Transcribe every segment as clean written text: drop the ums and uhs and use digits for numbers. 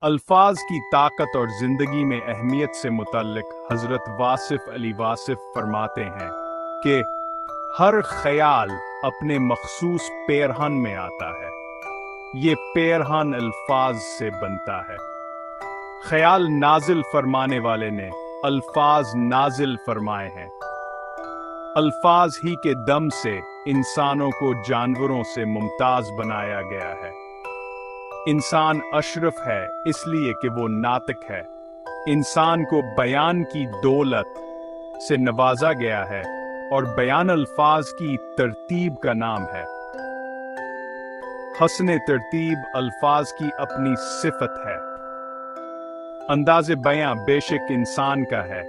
अल्फाज की ताकत और जिंदगी में अहमियत से मुतल्लिक हजरत वासिफ अली वासिफ फरमाते हैं कि हर ख्याल अपने मखसूस पेरहन में आता है। ये पेरहन अल्फाज से बनता है। ख्याल नाजिल फरमाने वाले ने अल्फाज नाजिल फरमाए हैं। अल्फाज ही के दम से इंसानों को जानवरों से मुमताज बनाया गया है। इंसान अशरफ है इसलिए कि वो नातिक है। इंसान को बयान की दौलत से नवाजा गया है और बयान अल्फाज की तरतीब का नाम है। हस्न तरतीब अल्फाज की अपनी सिफत है। अंदाज़े बयां बेशक इंसान का है,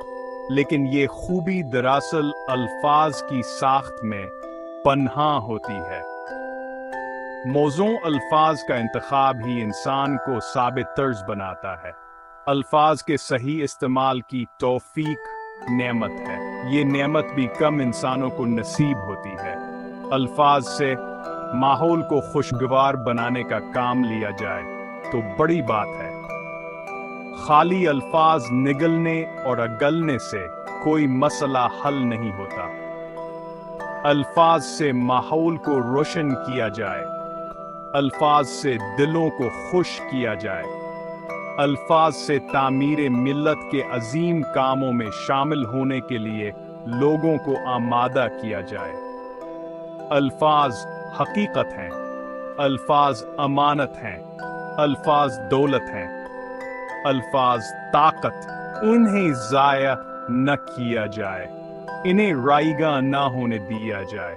लेकिन ये खूबी दरअसल अल्फाज की साख्त में पन्हा होती है। मौज़ू अल्फाज का इंतखाब ही इंसान को साबित तर्ज बनाता है। अल्फाज के सही इस्तेमाल की तौफीक नेमत है। ये नेमत भी कम इंसानों को नसीब होती है। अल्फाज से माहौल को खुशगवार बनाने का काम लिया जाए तो बड़ी बात है। खाली अल्फाज निगलने और अगलने से कोई मसला हल नहीं होता। अल्फाज से माहौल को रोशन किया जाए, अल्फाज से दिलों को खुश किया जाए, अल्फाज से तामीर मिल्लत के अजीम कामों में शामिल होने के लिए लोगों को आमादा किया जाए। अल्फाज हकीकत हैं, अल्फाज अमानत हैं, अल्फाज दौलत हैं, अल्फाज ताकत। उन्हें जाया न किया जाए, इन्हें राइगा न होने दिया जाए।